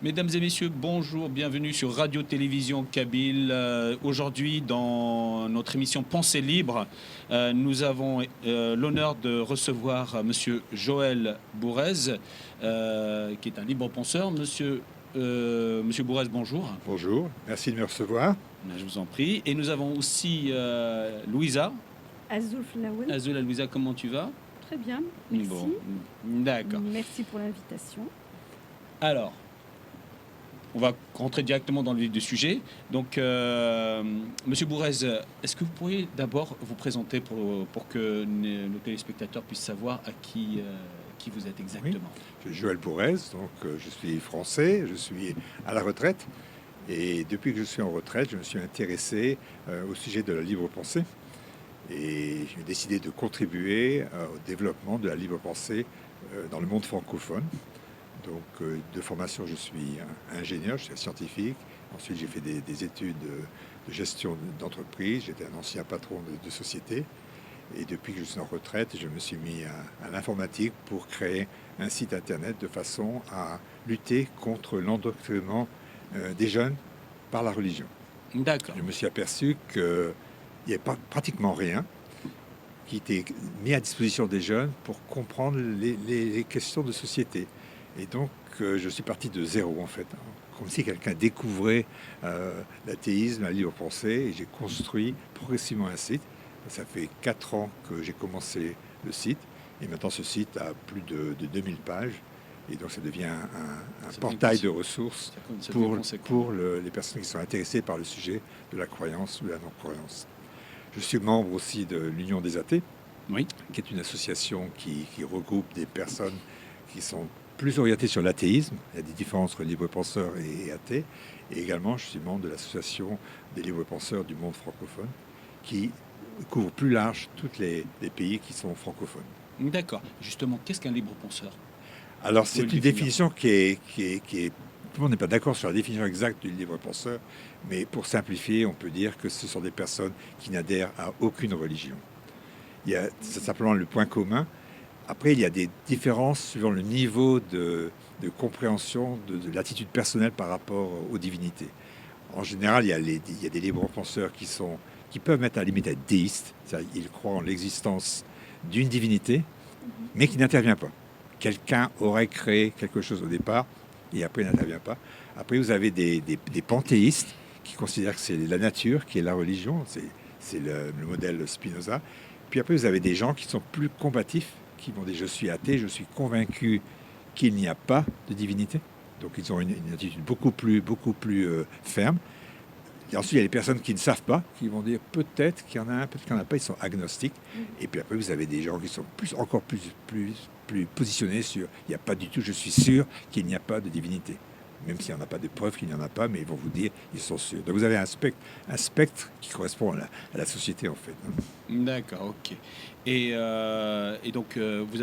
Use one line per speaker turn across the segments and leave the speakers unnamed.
Mesdames et messieurs, bonjour, bienvenue sur Radio-Télévision Kabyle. Aujourd'hui, dans notre émission Pensée libre, nous avons l'honneur de recevoir Monsieur Joël Bourez, qui est un libre penseur. Monsieur Bourez, bonjour.
Bonjour, merci de me recevoir.
Je vous en prie. Et nous avons aussi Louisa.
Azul Flaouen.
Azul, Louisa, comment tu vas?
Très bien, merci.
Bon, d'accord.
Merci pour l'invitation.
Alors, on va rentrer directement dans le vif du sujet. Donc, Monsieur Bourez, est-ce que vous pourriez d'abord vous présenter pour que nos téléspectateurs puissent savoir à qui vous êtes exactement?
Oui. Je suis Joël Bourez, donc je suis français, je suis à la retraite. Et depuis que je suis en retraite, je me suis intéressé au sujet de la libre pensée. Et j'ai décidé de contribuer au développement de la libre pensée dans le monde francophone. Donc, de formation, je suis ingénieur, je suis scientifique. Ensuite, j'ai fait des études de gestion d'entreprise. J'étais un ancien patron de société. Et depuis que je suis en retraite, je me suis mis à l'informatique pour créer un site internet de façon à lutter contre l'endoctrinement des jeunes par la religion.
D'accord.
Je me suis aperçu qu'il n'y avait pratiquement rien qui était mis à disposition des jeunes pour comprendre les questions de société. Et donc, je suis parti de zéro, en fait. Comme si quelqu'un découvrait l'athéisme, la libre pensée, et j'ai construit progressivement un site. Ça fait 4 ans que j'ai commencé le site, et maintenant ce site a plus de 2000 pages, et donc ça devient un portail de ressources pour les personnes qui sont intéressées par le sujet de la croyance ou de la non-croyance. Je suis membre aussi de l'Union des athées,
oui,
qui est une association qui regroupe des personnes qui sont plus orientées sur l'athéisme. Il y a des différences entre libres penseurs et athées. Et également, je suis membre de l'association des libres penseurs du monde francophone, qui couvre plus large tous les pays qui sont francophones.
D'accord. Justement, qu'est-ce qu'un libre penseur?
Alors, c'est une définition qui est... Tout le monde n'est pas d'accord sur la définition exacte du libre penseur, mais pour simplifier, on peut dire que ce sont des personnes qui n'adhèrent à aucune religion. C'est simplement le point commun. Après, il y a des différences suivant le niveau de compréhension de l'attitude personnelle par rapport aux divinités. En général, il y a des libres penseurs qui peuvent être à la limite être déistes, c'est-à-dire ils croient en l'existence d'une divinité, mais qui n'intervient pas. Quelqu'un aurait créé quelque chose au départ, et après il n'intervient pas. Après, vous avez des panthéistes qui considèrent que c'est la nature qui est la religion, c'est le modèle Spinoza. Puis après, vous avez des gens qui sont plus combatifs, qui vont dire « je suis athée, je suis convaincu qu'il n'y a pas de divinité ». Donc ils ont une attitude beaucoup plus ferme. Et ensuite, il y a les personnes qui ne savent pas, qui vont dire peut-être qu'il y en a un, peut-être qu'il n'y en a pas, ils sont agnostiques. Et puis après, vous avez des gens qui sont encore plus positionnés sur il n'y a pas du tout, je suis sûr qu'il n'y a pas de divinité. Même s'il n'y en a pas de preuves qu'il n'y en a pas, mais ils vont vous dire ils sont sûrs. Donc vous avez un spectre qui correspond à la société, en fait.
D'accord, ok. Et donc, vous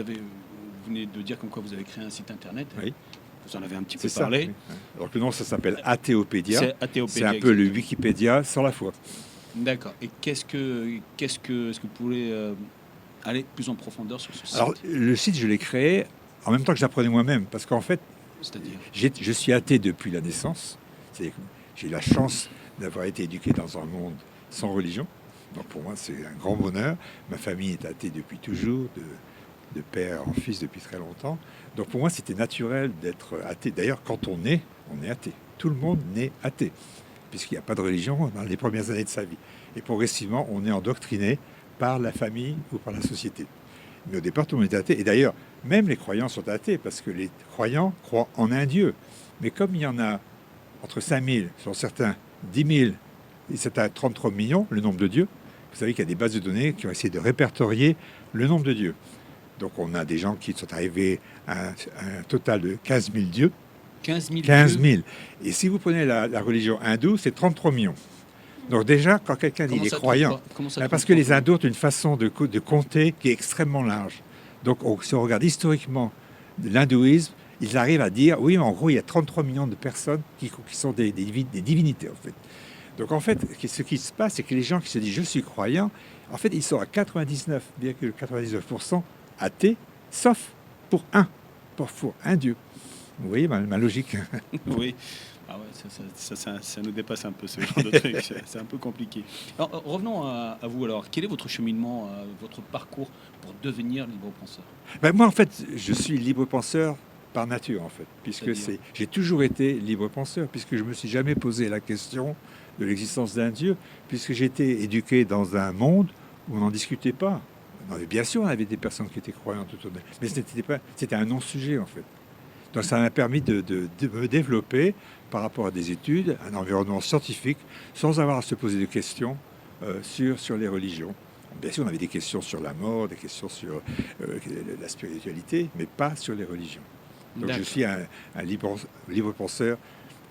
venez de dire comme quoi vous avez créé un site internet.
Oui.
Vous en avez un petit peu
C'est
parlé.
ça, oui. Alors que le nom, ça s'appelle Athéopédia. C'est un peu
exactement.
le Wikipédia sans la foi.
D'accord. Et est-ce que vous pouvez aller plus en profondeur sur ce site?
Alors, le site, je l'ai créé en même temps que j'apprenais moi-même. Parce qu'en fait,
c'est-à-dire,
je suis athée depuis la naissance. J'ai eu la chance d'avoir été éduqué dans un monde sans religion. Donc pour moi, c'est un grand bonheur. Ma famille est athée depuis toujours, de père en fils depuis très longtemps. Donc pour moi, c'était naturel d'être athée. D'ailleurs, quand on est athée. Tout le monde naît athée, puisqu'il n'y a pas de religion dans les premières années de sa vie. Et progressivement, on est endoctriné par la famille ou par la société. Mais au départ, tout le monde est athée. Et d'ailleurs, même les croyants sont athées, parce que les croyants croient en un Dieu. Mais comme il y en a entre 5000, sur certains 10 000, et c'est à 33 millions, le nombre de dieux, vous savez qu'il y a des bases de données qui ont essayé de répertorier le nombre de dieux. Donc on a des gens qui sont arrivés à un total de 15 000 dieux.
15 000
15 000.
dieux.
Et si vous prenez la religion hindoue, c'est 33 millions. Donc déjà, quand quelqu'un dit les croyants, parce que les hindous ont une façon de compter qui est extrêmement large. Donc si on regarde historiquement l'hindouisme, ils arrivent à dire, oui, en gros, il y a 33 millions de personnes qui sont des divinités, en fait. Donc en fait, ce qui se passe, c'est que les gens qui se disent « je suis croyant », en fait, ils sont à 99,99% athées, sauf pour un Dieu. Oui, ma logique.
Oui. Ah ouais, ça nous dépasse un peu ce genre de truc. C'est un peu compliqué. Alors, revenons à vous alors. Quel est votre cheminement, votre parcours pour devenir libre-penseur?
Moi, en fait, je suis libre-penseur par nature, en fait, puisque j'ai toujours été libre-penseur, puisque je me suis jamais posé la question de l'existence d'un Dieu, puisque j'ai été éduqué dans un monde où on n'en discutait pas. Non, mais bien sûr, on avait des personnes qui étaient croyantes autour d'elles, mais c'était un non-sujet, en fait. Donc ça m'a permis de me développer par rapport à des études, un environnement scientifique, sans avoir à se poser de questions sur les religions. Bien sûr, on avait des questions sur la mort, des questions sur la spiritualité, mais pas sur les religions. Donc je suis un libre penseur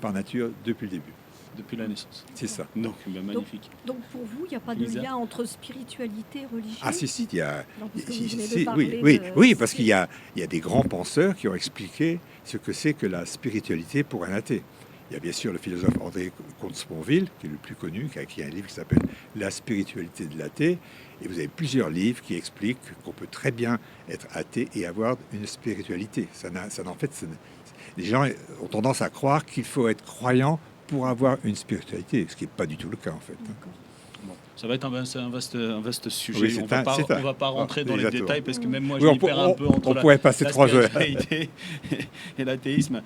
par nature depuis le début.
Depuis la naissance.
C'est ça.
Donc, magnifique.
Donc pour vous, il n'y a pas de lien entre spiritualité et religion?
Ah si, il y a...
Oui,
parce qu'il y a des grands penseurs qui ont expliqué ce que c'est que la spiritualité pour un athée. Il y a bien sûr le philosophe André Comte-Sponville, qui est le plus connu, qui a écrit un livre qui s'appelle « La spiritualité de l'athée ». Et vous avez plusieurs livres qui expliquent qu'on peut très bien être athée et avoir une spiritualité. Les gens ont tendance à croire qu'il faut être croyant pour avoir une spiritualité, ce qui n'est pas du tout le cas en fait.
Bon, ça va être un vaste sujet.
Oui,
on ne va pas rentrer dans les détails parce que même moi je m'y perds un peu entre
pourrait passer 3 heures
et l'athéisme.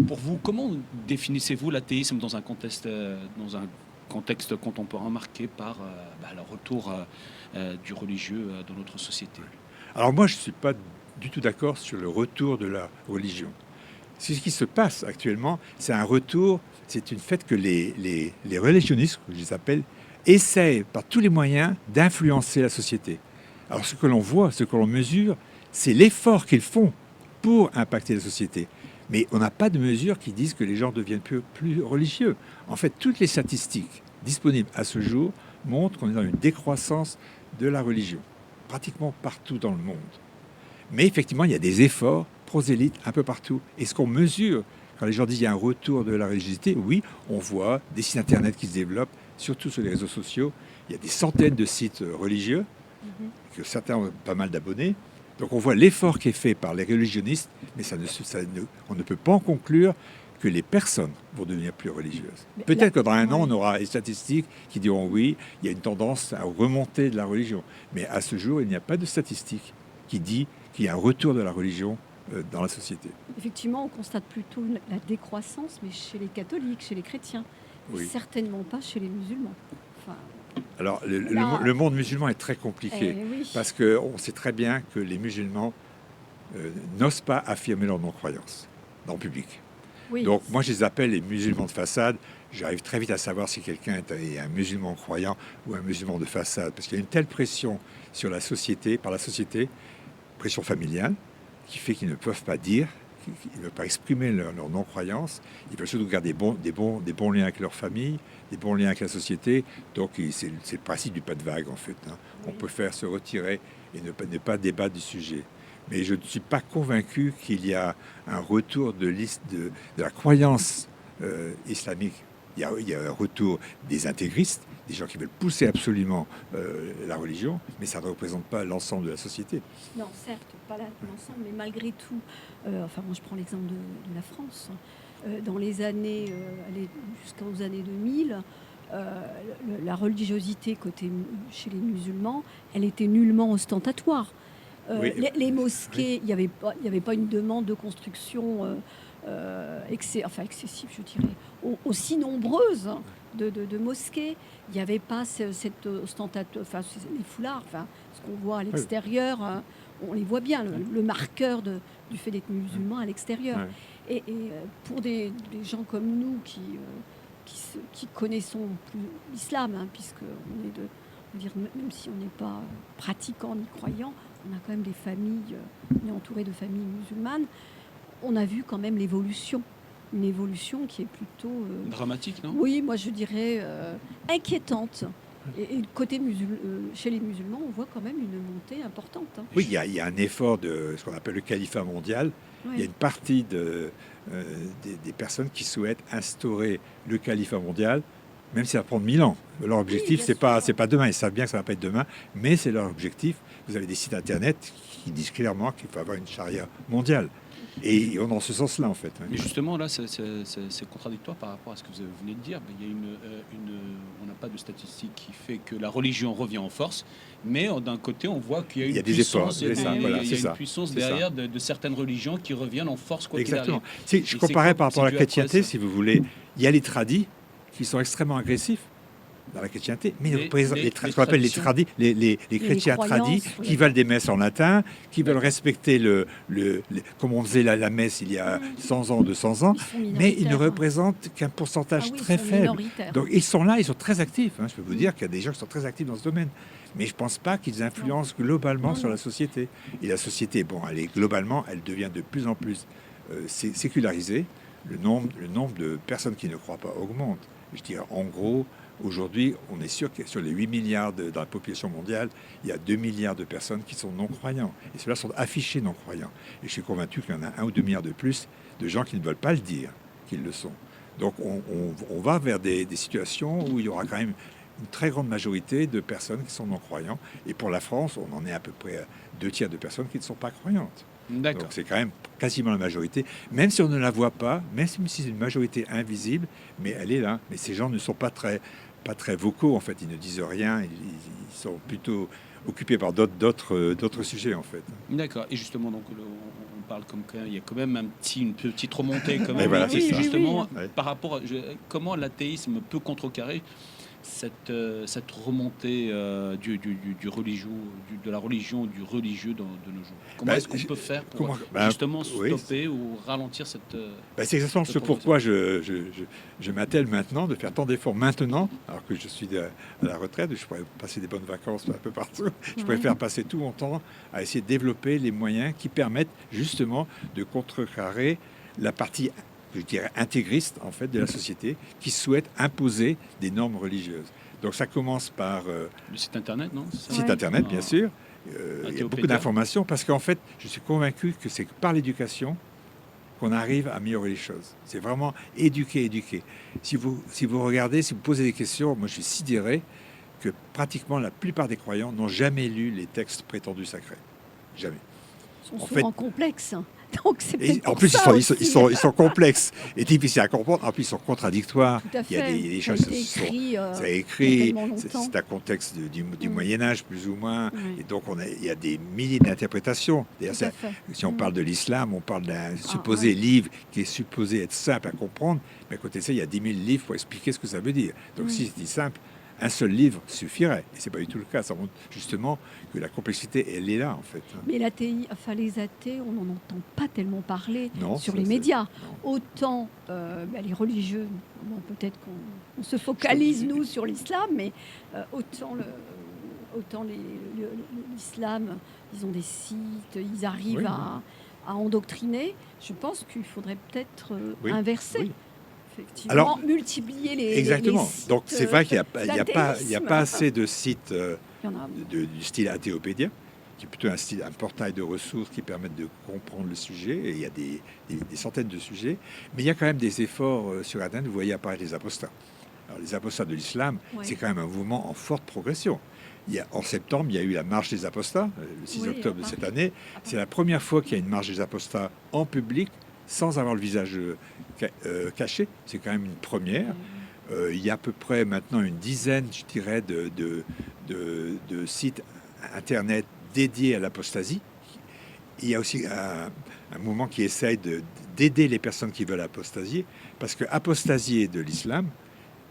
Pour vous, comment définissez-vous l'athéisme dans un contexte contemporain marqué par le retour du religieux dans notre société?
Alors moi je ne suis pas du tout d'accord sur le retour de la religion. Ce qui se passe actuellement, c'est un retour, c'est une fait que les religionnistes, je les appelle, essayent par tous les moyens d'influencer la société. Alors ce que l'on voit, ce que l'on mesure, c'est l'effort qu'ils font pour impacter la société. Mais on n'a pas de mesures qui disent que les gens deviennent plus religieux. En fait, toutes les statistiques disponibles à ce jour montrent qu'on est dans une décroissance de la religion, pratiquement partout dans le monde. Mais effectivement, il y a des efforts prosélytes un peu partout. Et ce qu'on mesure, quand les gens disent qu'il y a un retour de la religiosité, oui, on voit des sites internet qui se développent, surtout sur les réseaux sociaux. Il y a des centaines de sites religieux, que certains ont pas mal d'abonnés. Donc on voit l'effort qui est fait par les religionnistes, mais on ne peut pas en conclure que les personnes vont devenir plus religieuses. Peut-être que dans un an, on aura des statistiques qui diront oui, il y a une tendance à remonter de la religion. Mais à ce jour, il n'y a pas de statistiques qui dit qu'il y a un retour de la religion dans la société.
Effectivement, on constate plutôt la décroissance, mais chez les catholiques, chez les chrétiens. Oui. Certainement pas chez les musulmans. Enfin,
alors, le monde musulman est très compliqué, parce qu'on sait très bien que les musulmans n'osent pas affirmer leur non-croyance dans le public. Oui. Donc, moi, je les appelle les musulmans de façade. J'arrive très vite à savoir si quelqu'un est un musulman croyant ou un musulman de façade, parce qu'il y a une telle pression sur la société, par la société, pression familiale, qui fait qu'ils ne peuvent pas dire, qu'ils ne peuvent pas exprimer leur non-croyance. Ils veulent surtout garder des bons liens avec leur famille, des bons liens avec la société. Donc c'est le principe du pas de vague en fait. On peut faire se retirer et ne pas débattre du sujet. Mais je ne suis pas convaincu qu'il y a un retour de la croyance islamique. Il y a un retour des intégristes, des gens qui veulent pousser absolument la religion, mais ça ne représente pas l'ensemble de la société.
Non, certes, pas l'ensemble, mais malgré tout, moi je prends l'exemple de la France, dans les années, jusqu'aux années 2000, la religiosité chez les musulmans, elle était nullement ostentatoire. Les mosquées, il n'y avait pas une demande de construction excessive, je dirais, aussi nombreuse de mosquées. Il n'y avait pas cette ostentatoire, les foulards, ce qu'on voit à l'extérieur, on les voit bien, le marqueur du fait d'être musulman à l'extérieur. Ouais. Et pour des gens comme nous qui connaissons plus l'islam, puisque même si on n'est pas pratiquant ni croyant, on a quand même des familles, on est entouré de familles musulmanes. On a vu quand même une évolution qui est plutôt...
dramatique, non?
Oui, moi je dirais inquiétante. Et côté chez les musulmans, on voit quand même une montée importante.
Oui, il y a un effort de ce qu'on appelle le califat mondial. Ouais. Il y a une partie des personnes qui souhaitent instaurer le califat mondial même si ça va prendre 1000 ans. Leur objectif, c'est pas demain. Ils savent bien que ça ne va pas être demain, mais c'est leur objectif. Vous avez des sites internet qui disent clairement qu'il faut avoir une charia mondiale. Et ils vont dans ce sens-là, en fait.
Mais justement, là, c'est contradictoire par rapport à ce que vous venez de dire. Il y a on n'a pas de statistique qui fait que la religion revient en force, mais d'un côté, on voit qu'il y a une puissance, une puissance derrière de certaines religions qui reviennent en force quoi qu'il arrive.
Je comparais par rapport à la chrétienté, si vous voulez. Il y a les tradis qui sont extrêmement agressifs dans la chrétienté, mais ils représentent ce qu'on appelle les chrétiens tradis, qui veulent des messes en latin, qui veulent respecter comme on faisait la messe il y a 100 ans, 200 ans, mais ils ne représentent qu'un pourcentage très faible. Donc ils sont là, ils sont très actifs. Je peux vous dire qu'il y a des gens qui sont très actifs dans ce domaine. Mais je ne pense pas qu'ils influencent globalement sur la société. Et la société, globalement, elle devient de plus en plus sécularisée. Le nombre de personnes qui ne croient pas augmente. Je dirais, en gros, aujourd'hui, on est sûr que sur les 8 milliards dans la population mondiale, il y a 2 milliards de personnes qui sont non-croyants. Et ceux-là sont affichés non-croyants. Et je suis convaincu qu'il y en a 1 ou 2 milliards de plus de gens qui ne veulent pas le dire qu'ils le sont. Donc on va vers des situations où il y aura quand même une très grande majorité de personnes qui sont non-croyants. Et pour la France, on en est à peu près à 2 tiers de personnes qui ne sont pas croyantes.
D'accord.
Donc c'est quand même quasiment la majorité, même si on ne la voit pas, même si c'est une majorité invisible, mais elle est là. Mais ces gens ne sont pas très vocaux, en fait. Ils ne disent rien, ils sont plutôt occupés par d'autres sujets, en fait.
D'accord. Et justement, donc, on parle comme il y a quand même une petite remontée quand même.
Et voilà, c'est ça.
Justement, par rapport à comment l'athéisme peut contrecarrer cette remontée du religieux, de la religion, du religieux de nos jours. Comment est-ce qu'on peut faire pour justement stopper ou ralentir cette...
c'est exactement ce pourquoi je m'attelle maintenant de faire tant d'efforts maintenant, alors que je suis à la retraite, je pourrais passer des bonnes vacances un peu partout. Je préfère passer tout mon temps à essayer de développer les moyens qui permettent justement de contrecarrer la partie, je dirais, intégriste en fait de la société qui souhaite imposer des normes religieuses. Donc ça commence par
le site internet, non?
Site internet, bien sûr. Il y a beaucoup d'informations parce qu'en fait, je suis convaincu que c'est par l'éducation qu'on arrive à améliorer les choses. C'est vraiment éduquer. Si vous regardez, si vous posez des questions, moi je suis sidéré que pratiquement la plupart des croyants n'ont jamais lu les textes prétendus sacrés. Jamais.
Ils sont souvent complexes. Donc
en plus, ils sont complexes et difficiles à comprendre. En plus, ils sont contradictoires. Il y a des choses qui sont écrites. C'est un contexte du Moyen-Âge, plus ou moins. Oui. Et donc, il y a des milliers d'interprétations. D'ailleurs, si on parle de l'islam, on parle d'un supposé livre qui est supposé être simple à comprendre. Mais à côté de ça, il y a 10 000 livres pour expliquer ce que ça veut dire. Donc, si c'est simple, un seul livre suffirait. Et ce n'est pas du tout le cas. Ça montre justement que la complexité, elle est là, en fait.
Mais les athées, on n'en entend pas tellement parler sur les médias. Autant les religieux, peut-être qu'on se focalise, nous, sur l'islam, mais autant l'islam, ils ont des sites, ils arrivent à endoctriner. Je pense qu'il faudrait peut-être inverser. Oui. Effectivement, alors, multiplier les
exactement.
Sites.
Donc c'est vrai qu'il n'y a pas assez de sites du style Athéopédia, qui est plutôt un portail de ressources qui permettent de comprendre le sujet. Et il y a des centaines de sujets, mais il y a quand même des efforts sur Internet. Vous voyez apparaître les apostats. Alors les apostats de l'islam, c'est quand même un mouvement en forte progression. En septembre, il y a eu la marche des apostats, le 6 octobre de cette année. C'est la première fois qu'il y a une marche des apostats en public, sans avoir le visage caché. C'est quand même une première. Il y a à peu près maintenant une dizaine, je dirais, de sites internet dédiés à l'apostasie. Il y a aussi un mouvement qui essaye d'aider les personnes qui veulent apostasier, parce que apostasier de l'islam,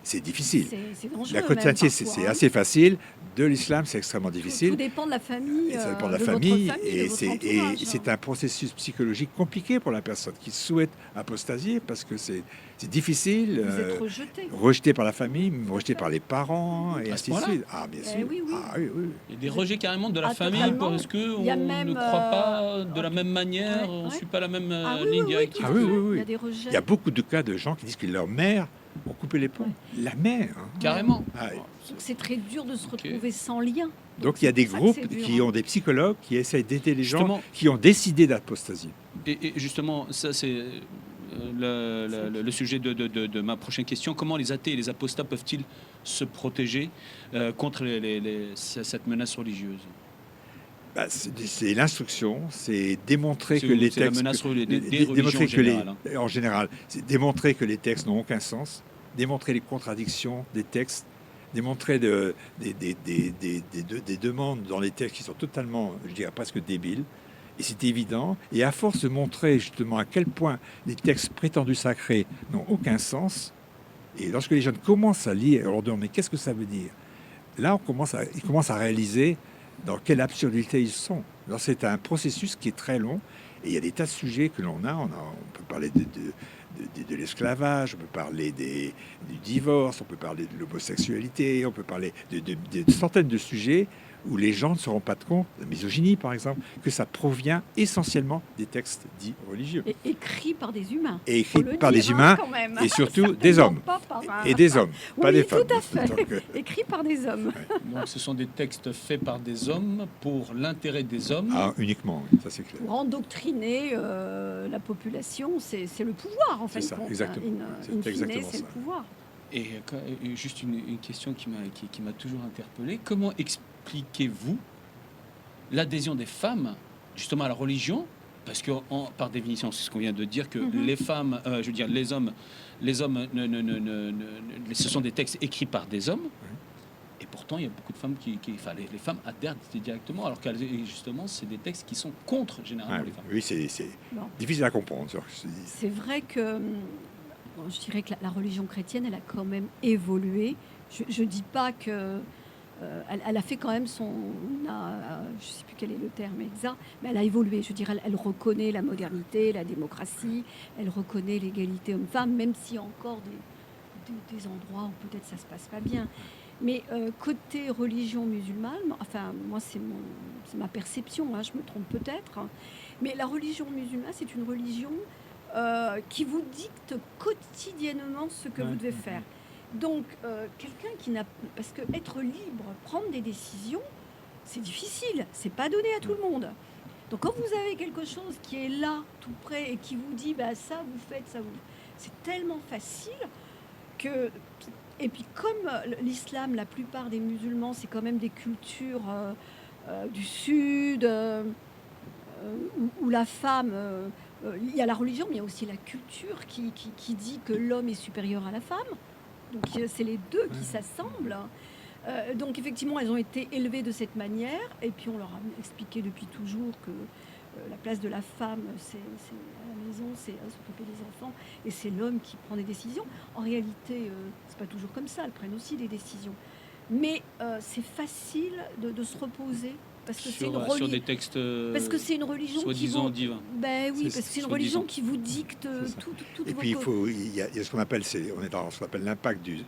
c'est difficile.
C'est dangereux.
La chrétienté, c'est assez facile. De l'islam, c'est extrêmement difficile.
Tout dépend de la famille.
Ça dépend de la famille. Et c'est un processus psychologique compliqué pour la personne qui souhaite apostasier parce que c'est difficile.
Vous êtes
rejeté par la famille, rejeté par les parents, et ainsi de suite. Ah, bien sûr.
Oui.
Il y a des rejets carrément de la famille parce qu'on ne croit pas de la même manière, on ne suit pas la même ligne directive.
Il y a des rejets.
Il y a beaucoup de cas de gens qui disent que leur mère ont coupé les ponts. La mère.
Carrément.
C'est très dur de se retrouver sans lien.
Donc il y a des groupes qui ont des psychologues qui essayent d'aider les gens qui ont décidé d'apostasier.
Et justement, ça c'est le sujet de ma prochaine question. Comment les athées et les apostats peuvent-ils se protéger contre cette menace religieuse?
C'est l'instruction, c'est démontrer que les
C'est la
textes...
menace des religions en général.
En général, c'est démontrer que les textes n'ont aucun sens, démontrer les contradictions des textes, démontrer des demandes dans les textes qui sont totalement, je dirais presque débiles. Et c'est évident. Et à force de montrer justement à quel point les textes prétendus sacrés n'ont aucun sens, et lorsque les jeunes commencent à lire, on leur demande mais qu'est-ce que ça veut dire? Là, ils commencent à réaliser dans quelle absurdité ils sont. Alors, c'est un processus qui est très long, et il y a des tas de sujets que l'on a. On peut parler de l'esclavage, on peut parler du divorce, on peut parler de l'homosexualité, on peut parler de centaines de sujets où les gens ne se rendent pas compte, la misogynie par exemple, que ça provient essentiellement des textes dits religieux.
Et écrits par des humains.
Et écrits par des humains, et surtout des hommes. Et des hommes, pas des femmes.
Tout à fait. Écrits par des hommes.
Donc ce sont des textes faits par des hommes pour l'intérêt des hommes.
Ah, uniquement, oui, ça c'est clair.
Pour endoctriner la population, c'est le pouvoir en fait.
C'est ça, exactement.
C'est exactement ça. Le pouvoir.
Et juste une question qui m'a toujours interpellé. Comment expliquez-vous l'adhésion des femmes justement à la religion? Parce que par définition, c'est ce qu'on vient de dire, que les femmes, je veux dire les hommes, ce sont des textes écrits par des hommes. Et pourtant, il y a beaucoup de femmes les femmes adhèrent directement, alors que justement, c'est des textes qui sont contre généralement les femmes.
Oui, c'est difficile à comprendre.
C'est vrai que je dirais que la religion chrétienne, elle a quand même évolué. Je ne dis pas que... elle a fait quand même je ne sais plus quel est le terme exact, mais elle a évolué. Je dirais, elle reconnaît la modernité, la démocratie, elle reconnaît l'égalité homme-femme, même s'il y a encore des endroits où peut-être ça ne se passe pas bien. Mais côté religion musulmane, enfin, moi, c'est ma perception, hein, je me trompe peut-être, hein, mais la religion musulmane, c'est une religion qui vous dicte quotidiennement ce que vous devez faire. Donc, quelqu'un qui n'a... Parce que être libre, prendre des décisions, c'est difficile, c'est pas donné à tout le monde. Donc, quand vous avez quelque chose qui est là, tout près, et qui vous dit, bah, ça vous faites, ça vous... C'est tellement facile que... Et puis, comme l'islam, la plupart des musulmans, c'est quand même des cultures du Sud, où la femme... il y a la religion, mais il y a aussi la culture qui dit que l'homme est supérieur à la femme. Donc c'est les deux qui s'assemblent. Donc effectivement, elles ont été élevées de cette manière. Et puis on leur a expliqué depuis toujours que la place de la femme, c'est à la maison, c'est s'occuper des enfants. Et c'est l'homme qui prend des décisions. En réalité, c'est pas toujours comme ça. Elles prennent aussi des décisions. Mais c'est facile de se reposer. Parce que sur
des textes
parce que c'est une religion
soi-disant divins.
Ben oui, parce que c'est une religion qui vous dicte tout.
Et puis il y a ce qu'on appelle, on est dans ce qu'on appelle l'impact du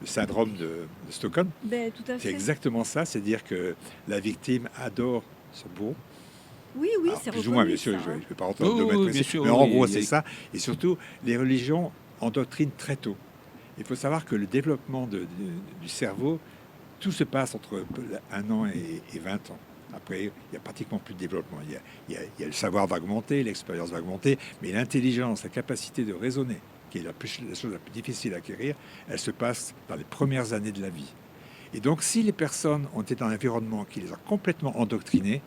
syndrome de Stockholm.
Ben, tout à fait.
C'est exactement ça, c'est-à-dire que la victime adore son bourreau.
Oui, c'est
plus ou moins, bien sûr,
ça,
je ne vais pas rentrer dans le domaine précis, mais en gros, c'est ça. Et surtout, les religions endoctrinent très tôt. Il faut savoir que le développement du cerveau, tout se passe entre 1 an et 20 ans. Après, il n'y a pratiquement plus de développement. Il y a le savoir va augmenter, l'expérience va augmenter, mais l'intelligence, la capacité de raisonner, qui est la chose la plus difficile à acquérir, elle se passe dans les premières années de la vie. Et donc, si les personnes ont été dans un environnement qui les a complètement endoctrinés,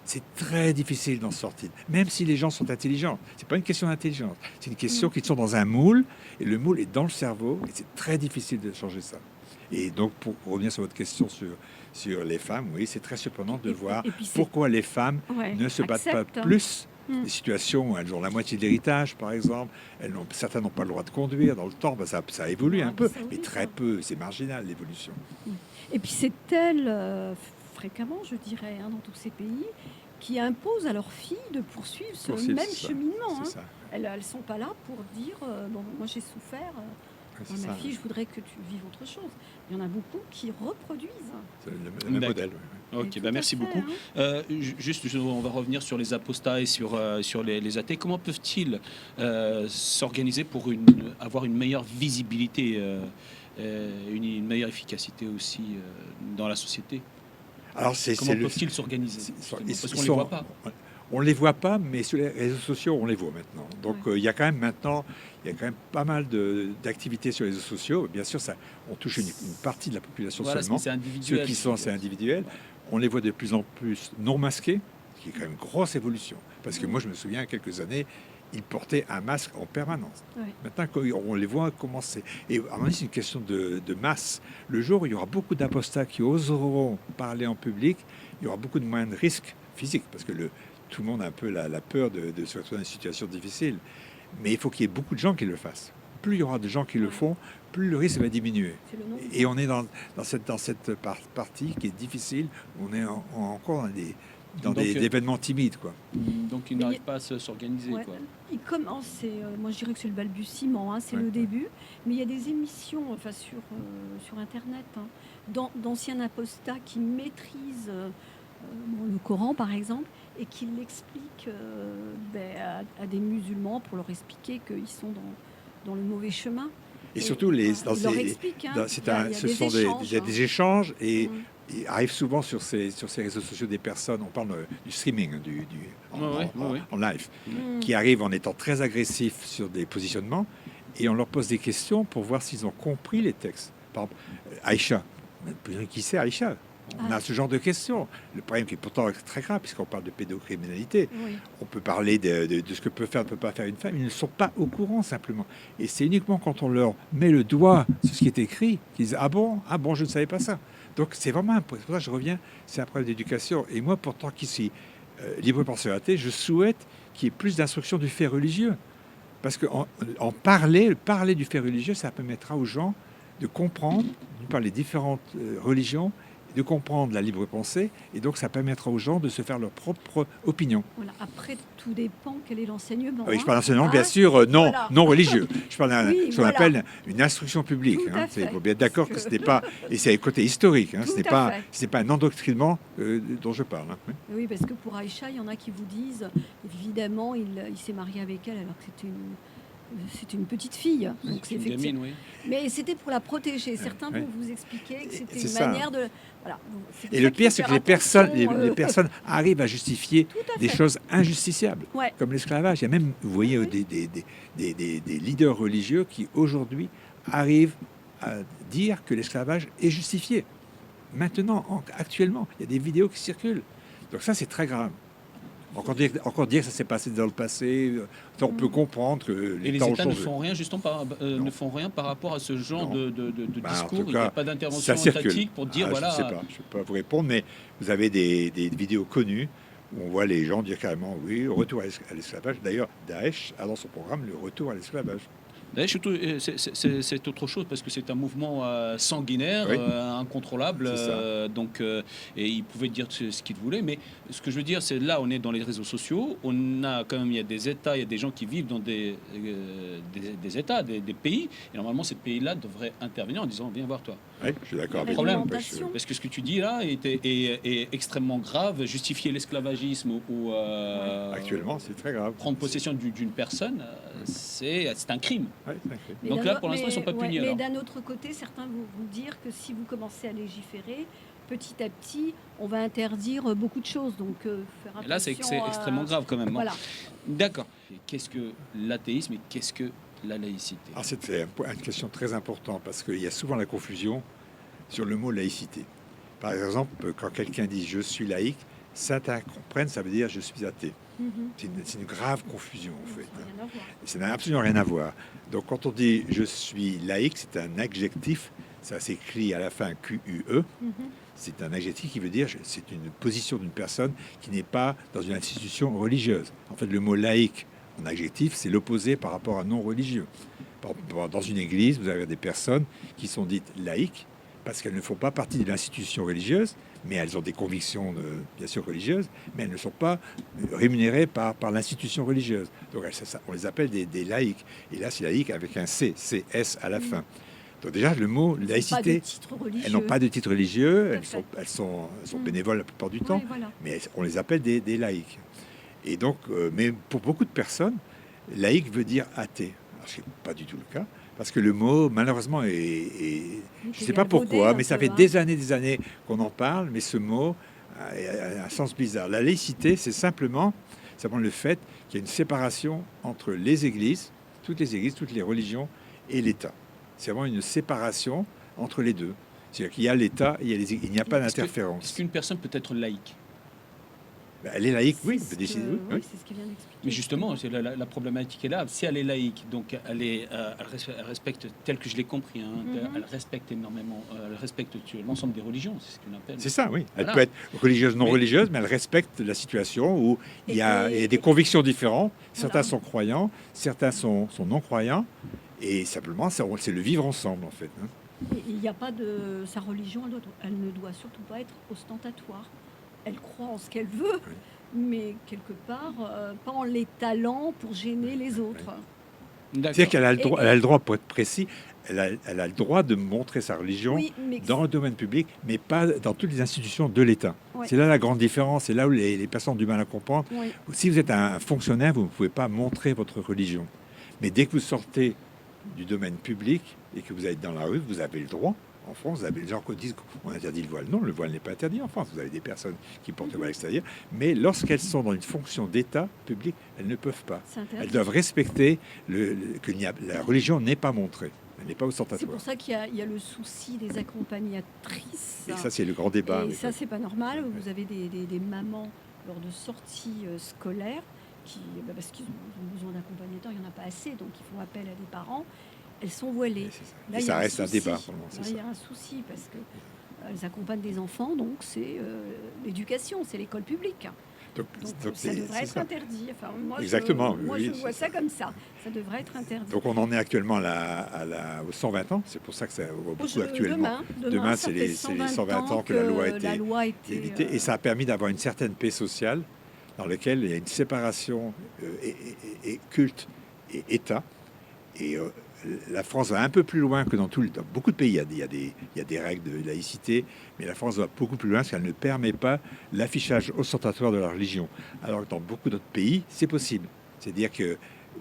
c'est très difficile d'en sortir, même si les gens sont intelligents. Ce n'est pas une question d'intelligence, c'est une question qu'ils sont dans un moule, et le moule est dans le cerveau, et c'est très difficile de changer ça. Et donc, pour revenir sur votre question sur les femmes, oui, c'est très surprenant de voir pourquoi les femmes ne se battent pas plus. Des situations où elles ont la moitié de l'héritage, par exemple, certains n'ont pas le droit de conduire dans le temps, ça évolue un peu, mais très peu, c'est marginal l'évolution.
Et puis c'est fréquemment, je dirais, dans tous ces pays, qui imposent à leurs filles de poursuivre ce même cheminement. Elles ne sont pas là pour dire, moi j'ai souffert... ma fille, je voudrais que tu vives autre chose. Il y en a beaucoup qui reproduisent.
C'est le même modèle.
Ok, merci beaucoup. Juste, on va revenir sur les apostats et sur les athées. Comment peuvent-ils s'organiser pour avoir une meilleure visibilité, une meilleure efficacité aussi dans la société?
Alors,
comment peuvent-ils s'organiser? Parce qu'on ne les voit pas.
On ne les voit pas, mais sur les réseaux sociaux, on les voit maintenant. Donc, il y a quand même pas mal d'activités sur les réseaux sociaux. Bien sûr, on touche une partie de la population seulement.
C'est individuel.
Ceux qui sont, c'est individuel. On les voit de plus en plus non masqués, ce qui est quand même une grosse évolution. Parce que moi, je me souviens, il y a quelques années, ils portaient un masque en permanence. Oui. Maintenant, quand on les voit commencer. Et à mon avis, c'est une question de masse. Le jour où il y aura beaucoup d'apostats qui oseront parler en public, il y aura beaucoup de moins de risques physiques. Parce que tout le monde a un peu la peur de se retrouver dans une situation difficile. Mais il faut qu'il y ait beaucoup de gens qui le fassent. Plus il y aura de gens qui le font, plus le risque va diminuer. Et on est dans cette partie qui est difficile. On est encore dans des événements timides, quoi.
Donc ils n'arrivent pas à s'organiser. Ouais.
Il commence, moi je dirais que c'est le balbutiement, c'est le début, mais il y a des émissions sur Internet d'anciens apostats qui maîtrisent le Coran, par exemple, et qui l'expliquent à des musulmans pour leur expliquer qu'ils sont dans le mauvais chemin.
Et surtout, ce sont des échanges et il arrive souvent sur ces réseaux sociaux des personnes, on parle du streaming, en live, qui arrivent en étant très agressifs sur des positionnements et on leur pose des questions pour voir s'ils ont compris les textes. Par exemple, Aïcha, qui c'est Aïcha ? On a ce genre de questions. Le problème qui est pourtant très grave, puisqu'on parle de pédocriminalité. Oui. On peut parler de ce que peut faire, ne peut pas faire une femme. Ils ne sont pas au courant, simplement. Et c'est uniquement quand on leur met le doigt sur ce qui est écrit qu'ils disent « Ah bon, je ne savais pas ça ». Donc, c'est vraiment un problème. C'est pour ça que je reviens, c'est un problème d'éducation. Et moi, pourtant, qui suis libre penseur athée, je souhaite qu'il y ait plus d'instruction du fait religieux. Parce que parler du fait religieux, ça permettra aux gens de comprendre, par les différentes religions, de comprendre la libre pensée, et donc ça permettra aux gens de se faire leur propre opinion.
Voilà. Après, tout dépend quel est l'enseignement.
Oui, je parle d'enseignement, bien sûr, non religieux. Je parle de ce qu'on appelle une instruction publique. Il faut bien être d'accord que ce n'est pas... Et c'est le côté historique. Ce n'est pas un endoctrinement dont je parle.
Oui, parce que pour Aïcha, il y en a qui vous disent, évidemment, il s'est marié avec elle alors que c'était une petite fille. Donc c'est une gamine, oui. Mais c'était pour la protéger. Certains vont vous expliquer que c'était une manière de... Voilà.
Et le pire, c'est que les personnes arrivent à justifier des choses injusticiables, comme l'esclavage. Il y a même, vous voyez, des leaders religieux qui, aujourd'hui, arrivent à dire que l'esclavage est justifié. Maintenant, actuellement, il y a des vidéos qui circulent. Donc ça, c'est très grave. Encore dire que ça s'est passé dans le passé, on peut comprendre que
les États ne font rien ne font rien par rapport à ce genre de discours. Il n'y a pas d'intervention étatique pour dire
voilà. Je ne peux pas vous répondre, mais vous avez des vidéos connues où on voit les gens dire carrément oui, retour à l'esclavage. D'ailleurs, Daesh a dans son programme le retour à l'esclavage.
Daesh, c'est autre chose parce que c'est un mouvement sanguinaire, incontrôlable. Et ils pouvaient dire ce qu'ils voulaient. Mais ce que je veux dire, c'est là, on est dans les réseaux sociaux. On a quand même, il y a des États, il y a des gens qui vivent dans des États, des pays. Et normalement, ces pays-là devraient intervenir en disant viens voir toi.
Oui, je suis d'accord.
Le problème, parce que ce que tu dis là est extrêmement grave. Justifier l'esclavagisme ou
actuellement, c'est très grave.
Prendre possession d'une personne, c'est un crime. Ouais, donc là, pour l'instant, ils ne sont pas punis.
Mais d'un autre côté, certains vont vous dire que si vous commencez à légiférer, petit à petit, on va interdire beaucoup de choses. Donc, faire attention.
Et là, c'est extrêmement grave quand même.
Voilà.
D'accord. Qu'est-ce que l'athéisme et qu'est-ce que la laïcité?
C'est une question très importante parce qu'il y a souvent la confusion sur le mot laïcité. Par exemple, quand quelqu'un dit « je suis laïque », certains comprennent, ça veut dire « je suis athée ». C'est une grave confusion, en fait. Ça n'a absolument rien à voir. Donc, quand on dit « je suis laïque », c'est un adjectif, ça s'écrit à la fin Q-U-E. C'est un adjectif qui veut dire c'est une position d'une personne qui n'est pas dans une institution religieuse. En fait, le mot laïque en adjectif, c'est l'opposé par rapport à non religieux. Dans une église, vous avez des personnes qui sont dites laïques parce qu'elles ne font pas partie de l'institution religieuse, mais elles ont des convictions, bien sûr, religieuses, mais elles ne sont pas rémunérées par l'institution religieuse. Donc, on les appelle des laïcs. Et là, c'est laïque avec un C, C-S à la fin. Donc déjà, le mot laïcité, elles n'ont pas de titre religieux, elles sont bénévoles la plupart du temps, mais on les appelle des laïcs. Et donc, mais pour beaucoup de personnes, laïque veut dire athée. Alors, ce n'est pas du tout le cas. Parce que le mot, malheureusement, je ne sais pas pourquoi, mais ça fait des années qu'on en parle, mais ce mot un sens bizarre. La laïcité, c'est simplement le fait qu'il y a une séparation entre les églises, toutes les religions et l'État. C'est vraiment une séparation entre les deux. C'est-à-dire qu'il y a l'État et il n'y a pas d'interférence.
Est-ce qu'une personne peut être laïque?
Elle est laïque, oui.
C'est
On peut décider,
oui, c'est ce qu'il vient d'expliquer.
Mais justement, c'est la problématique est là. Si elle est laïque, donc elle respecte, tel que je l'ai compris, elle respecte énormément, elle respecte l'ensemble des religions, c'est ce qu'on appelle.
C'est ça, oui. Elle
Voilà.
peut être religieuse, non religieuse, mais elle respecte la situation où il y a des convictions différentes. Certains sont croyants, certains sont non-croyants. Et simplement, c'est le vivre ensemble, en fait.
Et il n'y a pas de... Sa religion, elle ne doit surtout pas être ostentatoire. Elle croit en ce qu'elle veut, mais quelque part, pas en l'étalant pour gêner les autres.
C'est-à-dire qu'elle a le droit, pour être précis, elle a le droit de montrer sa religion dans le domaine public, mais pas dans toutes les institutions de l'État. Ouais. C'est là la grande différence, c'est là où les personnes ont du mal à comprendre. Ouais. Si vous êtes un fonctionnaire, vous ne pouvez pas montrer votre religion. Mais dès que vous sortez du domaine public et que vous êtes dans la rue, vous avez le droit. En France, vous avez des gens qui disent qu'on interdit le voile. Non, le voile n'est pas interdit en France. Vous avez des personnes qui portent le voile extérieur. Mais lorsqu'elles sont dans une fonction d'État public, elles ne peuvent pas. Elles doivent respecter la religion n'est pas montrée. Elle n'est pas ostentatoire.
C'est pour ça qu'il y a le souci des accompagnatrices.
Et ça, c'est le grand débat.
Et ça, c'est pas normal. Vous avez des mamans lors de sorties scolaires parce qu'ils ont besoin d'accompagnateurs, il n'y en a pas assez, donc ils font appel à des parents. Elles sont voilées.
Là, ça reste un débat.
Il y a un souci parce que elles accompagnent des enfants, donc c'est l'éducation, c'est l'école publique. Donc ça devrait être interdit. Enfin, moi,
exactement.
Je vois ça comme ça. Ça devrait être interdit.
Donc on en est actuellement aux 120 ans. C'est pour ça que ça vaut beaucoup actuellement. Demain c'est les 120 ans que la loi a été évitée. Et ça a permis d'avoir une certaine paix sociale dans laquelle il y a une séparation et culte et État. Et la France va un peu plus loin que dans beaucoup de pays. Il y a des règles de laïcité, mais la France va beaucoup plus loin parce qu'elle ne permet pas l'affichage ostentatoire de la religion. Alors que dans beaucoup d'autres pays, c'est possible. C'est-à-dire que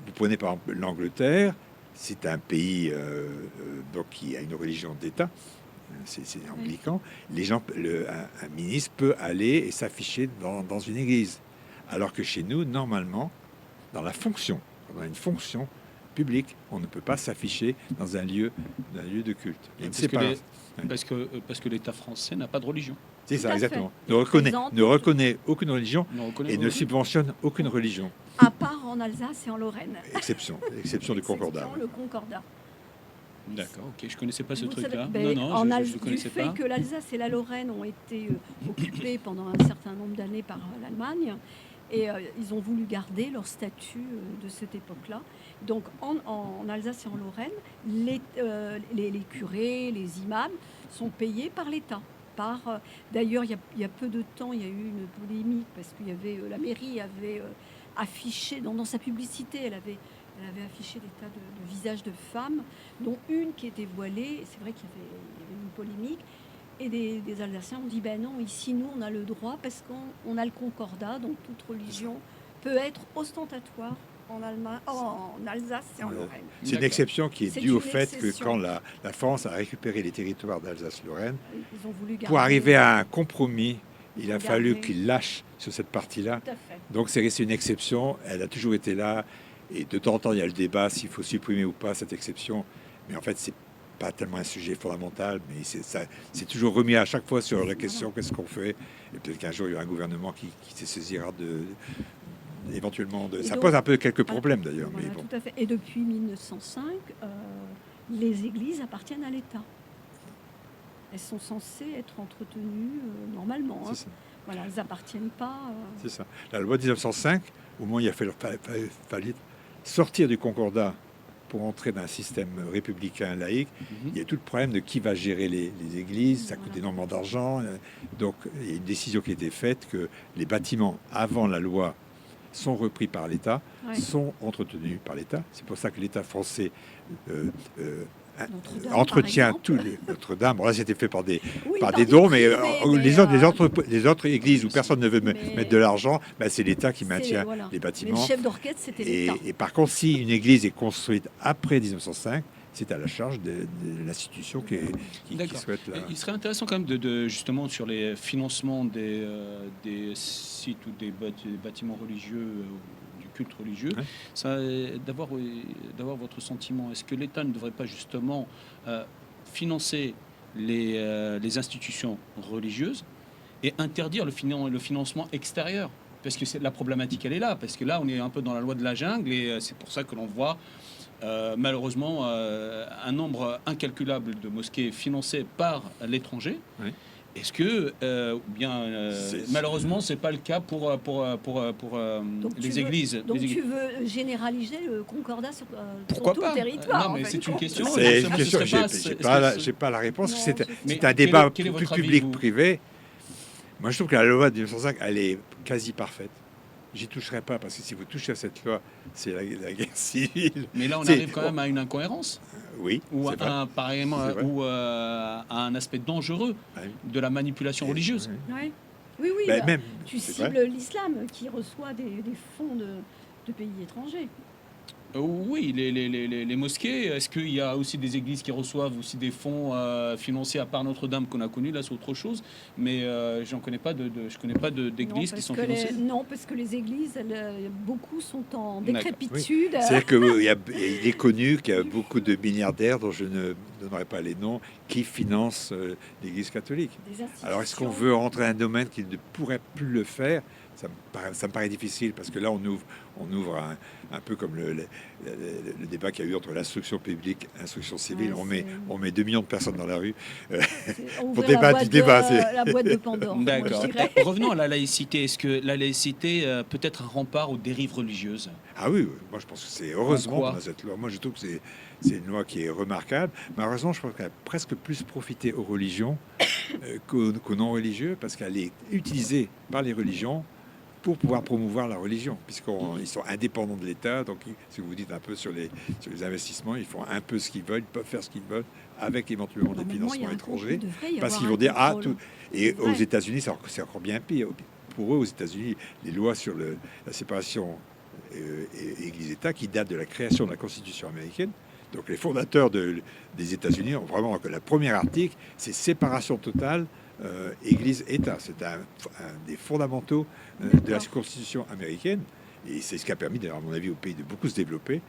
vous prenez par exemple l'Angleterre, c'est un pays donc, qui a une religion d'État, c'est anglican. Les gens, un ministre peut aller et s'afficher dans une église. Alors que chez nous, normalement, dans une fonction public, on ne peut pas s'afficher dans un lieu de culte.
Parce que l'État français n'a pas de religion.
C'est ça, exactement. Ne reconnaît aucune religion et ne subventionne aucune religion.
À part en Alsace et en Lorraine.
Exception du Concordat.
Le Concordat.
D'accord, ok, je ne connaissais pas ce truc-là.
En Alsace, du fait que l'Alsace et la Lorraine ont été occupées pendant un certain nombre d'années par l'Allemagne, et ils ont voulu garder leur statut de cette époque-là. Donc en Alsace et en Lorraine, les curés, les imams sont payés par l'État. D'ailleurs, il y a peu de temps, il y a eu une polémique parce que la mairie avait affiché, dans sa publicité, elle avait affiché des tas de visages de femmes, dont une qui était voilée. Et c'est vrai qu'il y avait une polémique. Et des Alsaciens ont dit, ben non, ici, nous, on a le droit parce qu'on a le concordat, donc toute religion peut être ostentatoire en Alsace et en Lorraine.
C'est une exception qui est due au fait que quand la France a récupéré les territoires d'Alsace-Lorraine, pour arriver à un compromis, il a fallu qu'il lâche sur cette partie-là. Donc c'est resté une exception, elle a toujours été là, et de temps en temps, il y a le débat s'il faut supprimer ou pas cette exception, mais en fait, c'est pas tellement un sujet fondamental, mais c'est toujours remis à chaque fois sur la question qu'est-ce qu'on fait. Et peut-être qu'un jour il y aura un gouvernement qui se saisira éventuellement de. Ça pose un peu quelques problèmes d'ailleurs.
Voilà,
mais bon.
Tout à fait. Et depuis 1905, les églises appartiennent à l'État. Elles sont censées être entretenues normalement.
C'est ça.
Voilà, elles n'appartiennent pas.
C'est ça. La loi de 1905, au moment où il a fallu sortir du Concordat pour entrer dans un système républicain laïque, il y a tout le problème de qui va gérer les églises, ça coûte énormément d'argent. Donc il y a une décision qui a été faite que les bâtiments avant la loi sont repris par l'État, sont entretenus par l'État. C'est pour ça que l'État français entretient tout Notre-Dame. Bon, là, c'était fait par des dons, mais les autres églises où personne ne veut mettre de l'argent, c'est l'État qui maintient les bâtiments.
Mais le chef d'orchestre, c'était l'État.
Et par contre, si une église est construite après 1905, c'est à la charge de l'institution qui souhaite la...
Il serait intéressant quand même justement sur les financements des sites ou des bâtiments religieux, du culte religieux, d'avoir votre sentiment. Est-ce que l'État ne devrait pas justement financer les institutions religieuses et interdire le financement extérieur? Parce que la problématique, elle est là. Parce que là, on est un peu dans la loi de la jungle et c'est pour ça que l'on voit malheureusement un nombre incalculable de mosquées financées par l'étranger. Oui. Est-ce que, malheureusement, c'est pas le cas pour les églises.
Donc tu veux généraliser le concordat sur tout le territoire?
Non, mais c'est une question.
C'est une question. J'ai pas la réponse. C'est un débat public-privé. Moi, je trouve que la loi de 1905, elle est quasi parfaite. J'y toucherai pas, parce que si vous touchez à cette loi, c'est la guerre civile.
Mais là, on arrive quand même à une incohérence.
Oui.
Ou à un aspect dangereux de la manipulation religieuse.
Oui. Même, tu cibles l'islam qui reçoit des fonds de pays étrangers.
Oui, les mosquées. Est-ce qu'il y a aussi des églises qui reçoivent aussi des fonds financiers à part Notre-Dame qu'on a connu? Là, c'est autre chose. Mais je connais pas d'églises qui sont financées.
Non, parce que les églises, beaucoup sont en décrépitude.
Oui. C'est-à-dire qu'il est connu qu'il y a beaucoup de milliardaires, dont je ne donnerai pas les noms, qui financent l'Église catholique. Alors, est-ce qu'on veut rentrer dans un domaine qui ne pourrait plus le faire? Ça me paraît difficile, parce que là, on ouvre un peu comme le débat qu'il y a eu entre l'instruction publique et l'instruction civile. On met 2 millions de personnes dans la rue
pour débattre du débat. La boîte de Pandore.
D'accord. Revenons à la laïcité. Est-ce que la laïcité peut être un rempart aux dérives religieuses?
Ah oui, moi je pense que c'est heureusement qu'on a cette loi. Moi je trouve que c'est une loi qui est remarquable. Malheureusement, je pense qu'elle a presque plus profité aux religions qu'aux non-religieux, parce qu'elle est utilisée par les religions pour pouvoir promouvoir la religion, puisqu'ils sont indépendants de l'État. Donc, si vous dites un peu sur les investissements, ils font un peu ce qu'ils veulent, ils peuvent faire ce qu'ils veulent, avec éventuellement des financements étrangers, parce qu'ils vont dire tout. Et aux États-Unis, c'est encore bien pire. Pour eux, aux États-Unis, les lois sur la séparation Église-État, qui datent de la création de la Constitution américaine. Donc, les fondateurs des États-Unis ont vraiment que le premier article, c'est séparation totale. Église-État, c'est un des fondamentaux de la Constitution américaine, et c'est ce qui a permis, d'ailleurs, à mon avis, au pays de beaucoup se développer.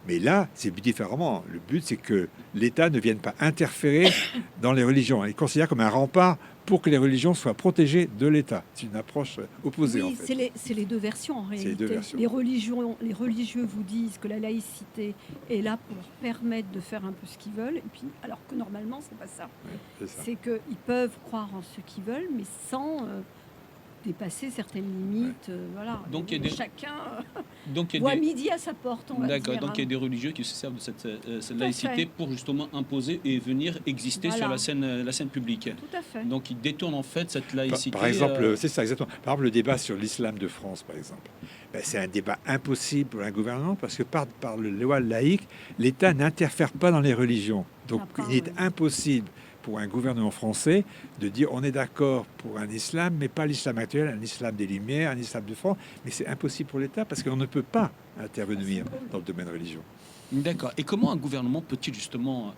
Mais là, c'est différemment. Le but, c'est que l'État ne vienne pas interférer dans les religions. Il considère comme un rempart pour que les religions soient protégées de l'État. C'est une approche opposée, en fait.
C'est les deux versions, en réalité. Les religieux vous disent que la laïcité est là pour leur permettre de faire un peu ce qu'ils veulent, et puis, alors que normalement, c'est pas ça. C'est qu'ils peuvent croire en ce qu'ils veulent, mais sans dépasser certaines limites. Voilà. Donc, chacun voit midi à sa porte, on va dire.
D'accord, donc il y a des religieux qui se servent de cette laïcité pour justement imposer et venir exister sur la scène publique.
Tout à fait.
Donc ils détournent en fait cette laïcité.
Par exemple, c'est ça exactement. Par exemple, le débat sur l'islam de France, par exemple. C'est un débat impossible pour un gouvernement, parce que par la loi laïque, l'État n'interfère pas dans les religions. Donc il est impossible pour un gouvernement français de dire on est d'accord pour un islam, mais pas l'islam actuel, un islam des Lumières, un islam de France. Mais c'est impossible pour l'État, parce qu'on ne peut pas intervenir dans le domaine religion.
D'accord. Et comment un gouvernement peut-il justement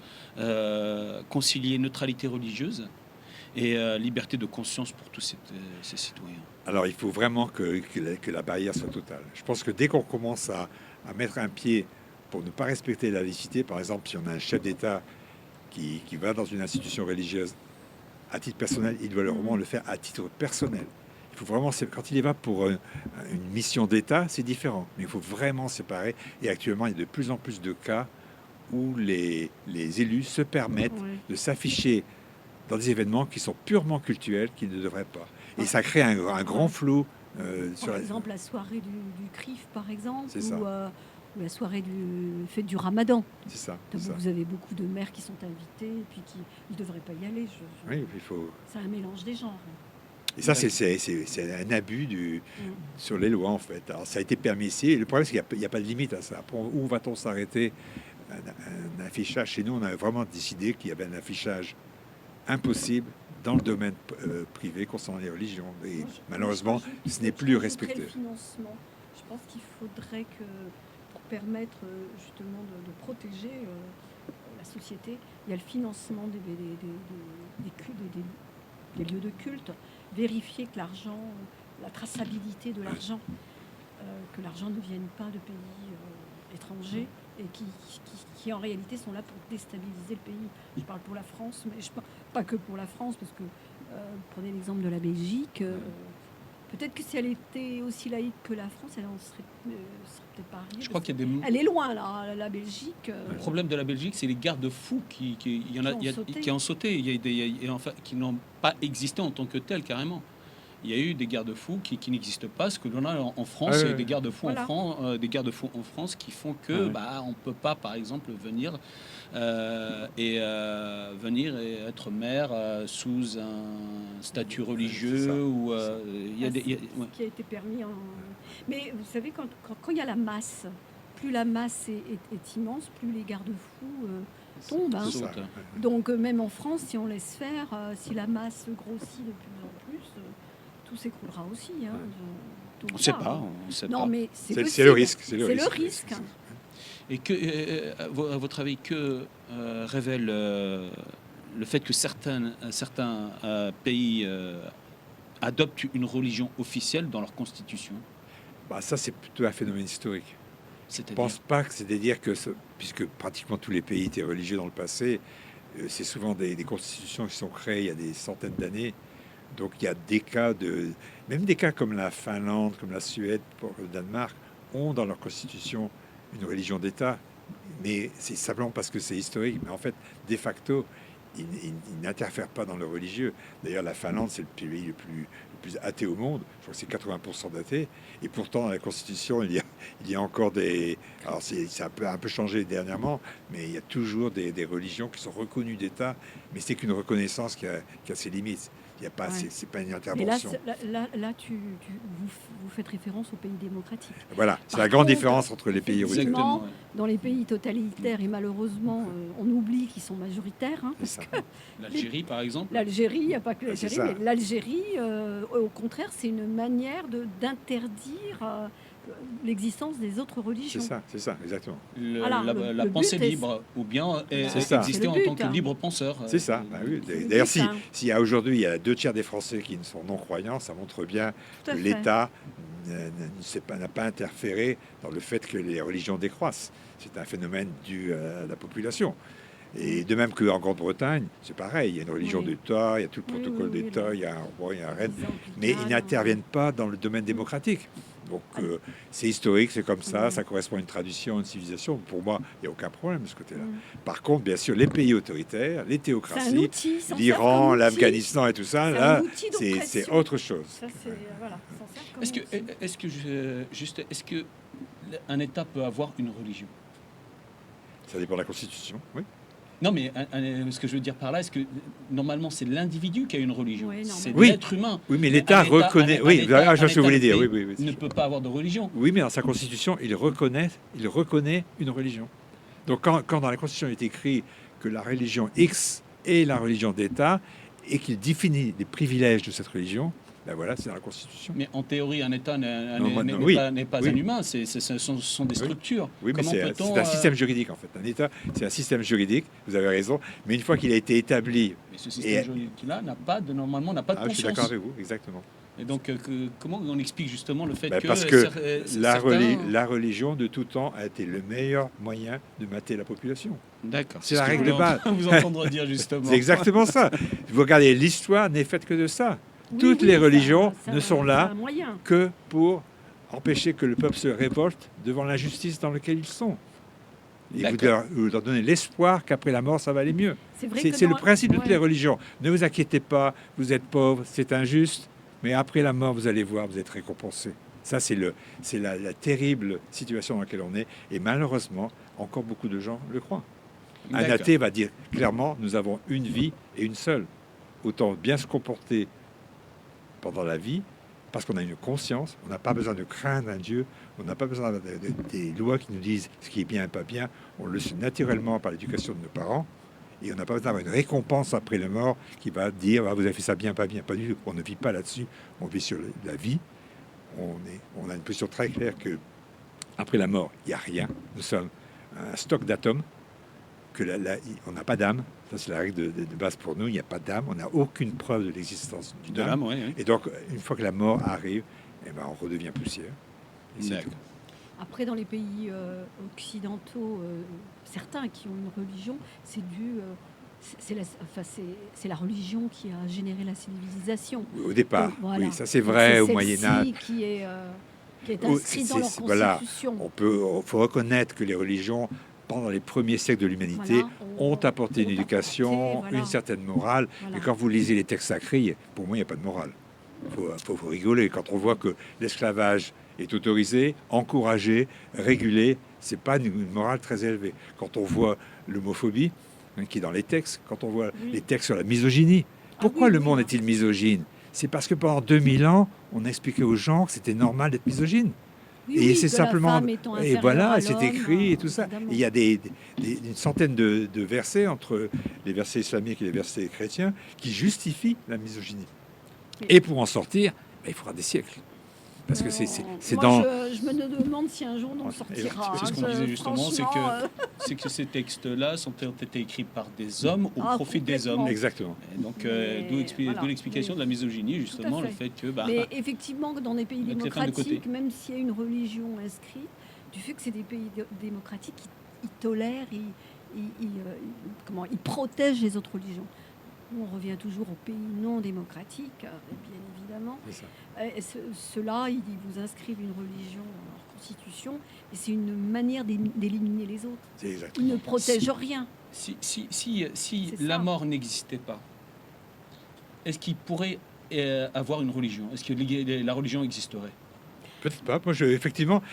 concilier neutralité religieuse et liberté de conscience pour tous ces citoyens?
Alors il faut vraiment que la barrière soit totale. Je pense que dès qu'on commence à mettre un pied pour ne pas respecter la laïcité, par exemple, si on a un chef d'État qui va dans une institution religieuse à titre personnel, il doit vraiment le faire à titre personnel. Il faut vraiment, quand il y va pour une mission d'État, c'est différent. Mais il faut vraiment séparer. Et actuellement, il y a de plus en plus de cas où les élus se permettent de s'afficher dans des événements qui sont purement cultuels, qui ne devraient pas. Et ça crée un grand flou.
Par exemple, la soirée du CRIF, par exemple.
C'est ça.
Ou la soirée du fête du Ramadan.
C'est ça.
Vous avez beaucoup de maires qui sont invités et puis qui ne devraient pas y aller.
Oui, il faut... C'est
un mélange des genres.
Et ça, c'est un abus sur les lois, en fait. Alors, ça a été permis ici. Le problème, c'est qu'il n'y a pas de limite à ça. Où va-t-on s'arrêter? Un affichage, chez nous, on a vraiment décidé qu'il y avait un affichage impossible dans le domaine privé concernant les religions. Et malheureusement, ce n'est plus respecté.
Le financement, je pense qu'il faudrait que... permettre justement de protéger la société, il y a le financement des lieux de culte, vérifier que l'argent, la traçabilité de l'argent, que l'argent ne vienne pas de pays étrangers et qui en réalité sont là pour déstabiliser le pays. Je parle pour la France, mais pas que pour la France, parce que prenez l'exemple de la Belgique. Peut-être que si elle était aussi laïque que la France, elle en serait peut-être pas arrivée.
Je crois qu'il y a des...
Elle est loin, là, la Belgique.
Le problème de la Belgique, c'est les garde-fous qui ont sauté. Enfin, qui n'ont pas existé en tant que tels, carrément. Il y a eu des garde-fous qui n'existent pas. Ce que l'on a en France, des garde-fous en France qui font que on ne peut pas, par exemple, venir et être maire sous un statut religieux ou il y a
qui a été permis. Mais vous savez, quand il y a la masse, plus la masse est immense, plus les garde-fous tombent. Hein. Donc même en France, si on laisse faire, si la masse grossit de plus en plus, tout s'écroulera aussi. Hein,
on ne sait pas.
Non, mais c'est
le risque. C'est
le risque.
Et à votre avis, que révèle le fait que certains pays adoptent une religion officielle dans leur constitution?
Ça, c'est plutôt un phénomène historique. Je ne pense pas que c'est-à-dire que, puisque pratiquement tous les pays étaient religieux dans le passé, c'est souvent des constitutions qui sont créées il y a des centaines d'années. Donc il y a des cas même des cas comme la Finlande, comme la Suède, pour le Danemark, ont dans leur constitution une religion d'État, mais c'est simplement parce que c'est historique. Mais en fait, de facto, ils n'interfèrent pas dans le religieux. D'ailleurs, la Finlande, c'est le pays le plus athée au monde. Je crois que c'est 80% d'athées. Et pourtant, dans la Constitution, il y a encore des... Alors, ça a un peu changé dernièrement, mais il y a toujours des religions qui sont reconnues d'État. Mais c'est qu'une reconnaissance qui a ses limites. Il y a pas, c'est pas une intervention.
Mais là, vous faites référence aux pays démocratiques.
Voilà, c'est la grande différence entre les pays religieux.
Dans les pays totalitaires, et malheureusement, on oublie qu'ils sont majoritaires. Hein,
L'Algérie, par exemple.
L'Algérie, il n'y a pas que l'Algérie, mais l'Algérie, au contraire, c'est une manière d'interdire l'existence des autres religions.
C'est ça, exactement.
La pensée libre, ou bien exister en tant que libre penseur.
C'est ça. Oui. D'ailleurs, s'il y a aujourd'hui, il y a 2/3 des Français qui sont non-croyants, ça montre bien que l'État n'a pas interféré dans le fait que les religions décroissent. C'est un phénomène dû à la population. Et de même qu'en Grande-Bretagne, c'est pareil, il y a une religion d'État, il y a tout le protocole d'État, il y a un roi, il y a un reine, mais ils n'interviennent pas dans le domaine démocratique. Donc c'est historique, c'est comme ça, ça correspond à une tradition, à une civilisation. Pour moi, il n'y a aucun problème de ce côté-là. Par contre, bien sûr, les pays autoritaires, les théocraties, l'Iran, l'Afghanistan et tout ça, là, c'est autre chose.
Est-ce que un État peut avoir une religion?
Ça dépend de la Constitution, oui.
Non, mais ce que je veux dire par là, est-ce que normalement c'est l'individu qui a une religion? C'est l'être humain.
Oui, mais l'État reconnaît. Oui, je vois ce que vous voulez dire. Oui,
ne peut pas avoir de religion.
Oui, mais dans sa Constitution, il reconnaît une religion. Donc, quand dans la Constitution il est écrit que la religion X est la religion d'État et qu'il définit les privilèges de cette religion, ben voilà, c'est dans la Constitution.
Mais en théorie, un État n'est pas un humain, ce sont des structures.
Oui, mais c'est un système juridique, en fait. Un État, c'est un système juridique, vous avez raison, mais une fois qu'il a été établi...
Mais ce système juridique-là normalement n'a pas de conscience.
Je suis d'accord avec vous, exactement.
Et donc, comment on explique justement le fait que...
Parce que la religion, de tout temps, a été le meilleur moyen de mater la population.
D'accord.
C'est la règle de base.
Vous entendre dire, justement.
C'est exactement ça. Vous regardez, l'histoire n'est faite que de ça. Toutes les religions ne sont là que pour empêcher que le peuple se révolte devant l'injustice dans laquelle ils sont. Et vous leur donnez l'espoir qu'après la mort, ça va aller mieux. C'est le principe de toutes les religions. Ne vous inquiétez pas, vous êtes pauvre, c'est injuste, mais après la mort, vous allez voir, vous êtes récompensé. Ça, c'est la terrible situation dans laquelle on est. Et malheureusement, encore beaucoup de gens le croient. Un athée va dire clairement, nous avons une vie et une seule. Autant bien se comporter pendant la vie, parce qu'on a une conscience, on n'a pas besoin de craindre un Dieu, on n'a pas besoin des lois qui nous disent ce qui est bien et pas bien, on le sait naturellement par l'éducation de nos parents, et on n'a pas besoin d'avoir une récompense après la mort qui va dire vous avez fait ça bien, pas du tout. On ne vit pas là-dessus, on vit sur la vie, on a une position très claire que après la mort, il n'y a rien, nous sommes un stock d'atomes que on n'a pas d'âme. Ça, c'est la règle de base pour nous. Il n'y a pas d'âme. On n'a aucune preuve de l'existence d'une âme.
Oui, oui.
Et donc, une fois que la mort arrive, eh ben, on redevient poussière. Et c'est tout.
Après, dans les pays occidentaux, certains qui ont une religion, c'est dû... c'est la religion qui a généré la civilisation.
Au départ,
donc, voilà.
Oui, ça c'est vrai. Au Moyen-Âge,
qui est inscrite dans leur constitution.
Voilà. Faut reconnaître que les religions, pendant les premiers siècles de l'humanité, ont apporté une éducation, une certaine morale. Et quand vous lisez les textes sacrés, pour moi, il n'y a pas de morale. Faut rigoler. Quand on voit que l'esclavage est autorisé, encouragé, régulé, c'est pas une morale très élevée. Quand on voit l'homophobie, qui est dans les textes, quand on voit les textes sur la misogynie. Pourquoi le monde est-il misogyne? C'est parce que pendant 2000 ans, on expliquait aux gens que c'était normal d'être misogyne. Et c'est simplement... Et voilà, c'est écrit et tout ça. Et il y a une centaine de versets entre les versets islamiques et les versets chrétiens qui justifient la misogynie. Et pour en sortir, il faudra des siècles. Parce que c'est dans...
Je me demande si un jour on sortira.
C'est ce qu'on disait justement, c'est que ces textes-là ont été écrits par des hommes au profit des hommes.
Exactement.
Et donc, d'où l'explication de la misogynie, justement, le fait que...
mais effectivement, dans des pays démocratiques, même s'il y a une religion inscrite, du fait que c'est des pays démocratiques, ils tolèrent, ils protègent les autres religions. On revient toujours aux pays non démocratiques, bien évidemment. Ceux-là, ils vous inscrivent une religion dans leur constitution, et c'est une manière d'éliminer les autres. Ils ne protègent rien.
Si la mort n'existait pas, est-ce qu'il pourrait avoir une religion? Est-ce que la religion existerait?
Peut-être pas. Moi, effectivement,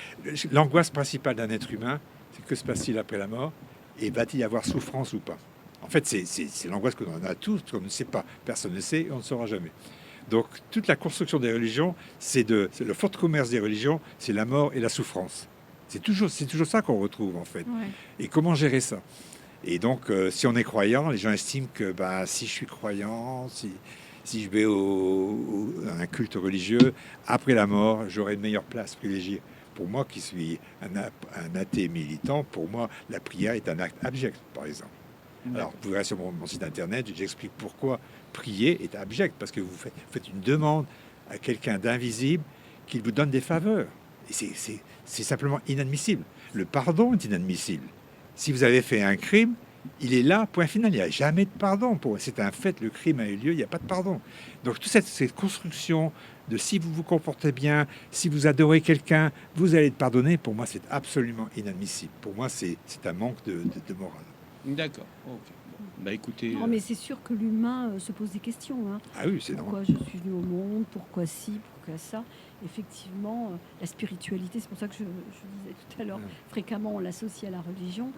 l'angoisse principale d'un être humain, c'est que se passe-t-il après la mort? Et va-t-il y avoir souffrance ou pas? En fait, c'est l'angoisse que l'on a tous, qu'on ne sait pas. Personne ne sait et on ne saura jamais. Donc, toute la construction des religions, c'est le fort de commerce des religions, c'est la mort et la souffrance. C'est toujours ça qu'on retrouve, en fait. Ouais. Et comment gérer ça? Et donc, si on est croyant, les gens estiment que si je suis croyant, si je vais à un culte religieux, après la mort, j'aurai une meilleure place privilégiée. Pour moi, qui suis un athée militant, pour moi, la prière est un acte abject, par exemple. Alors, vous verrez sur mon site internet, j'explique pourquoi prier est abject, parce que vous faites une demande à quelqu'un d'invisible qu'il vous donne des faveurs. Et c'est simplement inadmissible. Le pardon est inadmissible. Si vous avez fait un crime, il est là, point final. Il n'y a jamais de pardon. C'est un fait, le crime a eu lieu, il n'y a pas de pardon. Donc, toute cette construction de si vous vous comportez bien, si vous adorez quelqu'un, vous allez être pardonné, pour moi, c'est absolument inadmissible. Pour moi, c'est un manque de morale.
D'accord. Okay. Écoutez.
Non, mais c'est sûr que l'humain se pose des questions. Hein.
Ah oui, c'est
pourquoi je suis venu au monde? Pourquoi ci? Pourquoi ça? Effectivement, la spiritualité, c'est pour ça que je disais tout à l'heure, fréquemment on l'associe à la religion.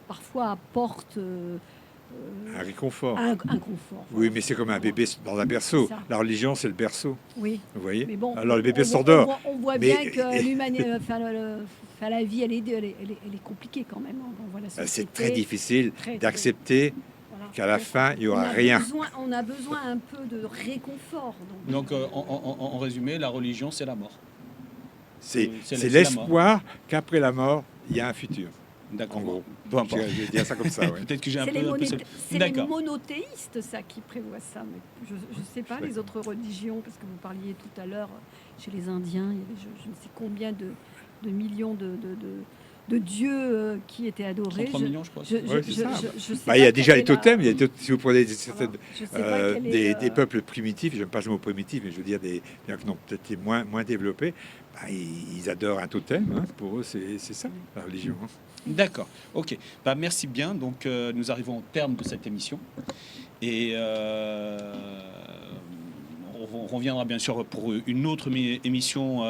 Parfois apporte
un réconfort.
Un confort.
Oui, mais c'est comme un bébé dans un berceau. La religion, c'est le berceau.
Oui.
Vous voyez?
Mais bon,
alors le bébé s'endort.
On voit bien que l'humanité, la vie, elle est compliquée quand même. On voit la société,
c'est très difficile d'accepter qu'à la fin, il n'y aura rien.
On a besoin un peu de réconfort.
Donc en résumé, la religion, c'est la mort.
C'est l'espoir qu'après la mort, il y a un futur.
D'accord.
En gros. Je vais dire ça comme ça. Ouais.
Peut-être que j'ai
c'est les monothéistes, ça, qui prévoient ça. Mais je ne sais pas, les autres religions, parce que vous parliez tout à l'heure, chez les Indiens, il y avait je ne sais combien de millions de dieux qui étaient adorés.
33 millions, je crois.
Il y a déjà les totems. Si vous prenez des peuples primitifs, j'aime pas le mot primitif, mais je veux dire des qui ont peut-être été moins développés, ils adorent un totem. Hein. Pour eux, c'est ça, la religion. Hein.
D'accord. Ok. Merci bien. Donc, nous arrivons au terme de cette émission. Et on reviendra bien sûr pour une autre émission.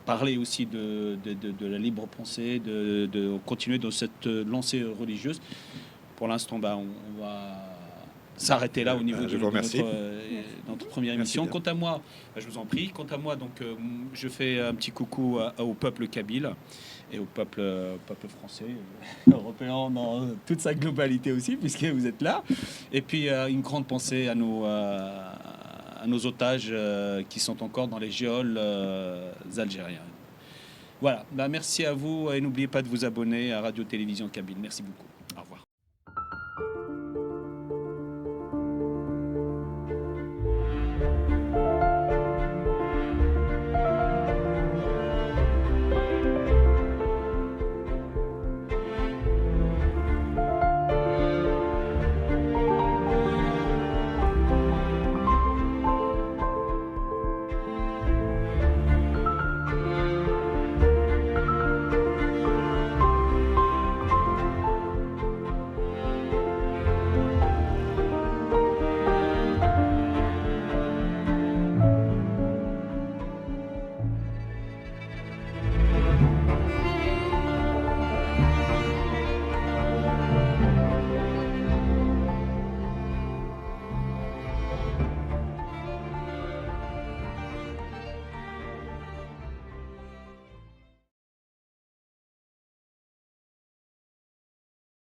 Parler aussi de la libre pensée, de continuer dans cette lancée religieuse. Pour l'instant, on va s'arrêter là au niveau de notre première émission. Quant à moi, je vous en prie. Quant à moi, donc, je fais un petit coucou au peuple kabyle et au peuple français, européen dans toute sa globalité aussi, puisque vous êtes là. Et puis, une grande pensée à nos otages qui sont encore dans les geôles algériennes. Voilà, merci à vous et n'oubliez pas de vous abonner à Radio Télévision Kabyle. Merci beaucoup.